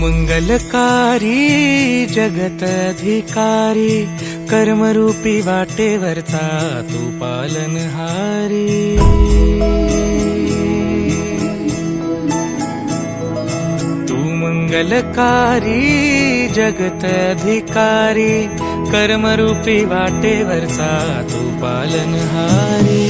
मंगलकारी जगत अधिकारी कर्मरूपी वाटेवरचा तू पालनहारी। तू मंगलकारी जगत अधिकारी कर्मरूपी वाटेवरचा तू पालनहारी।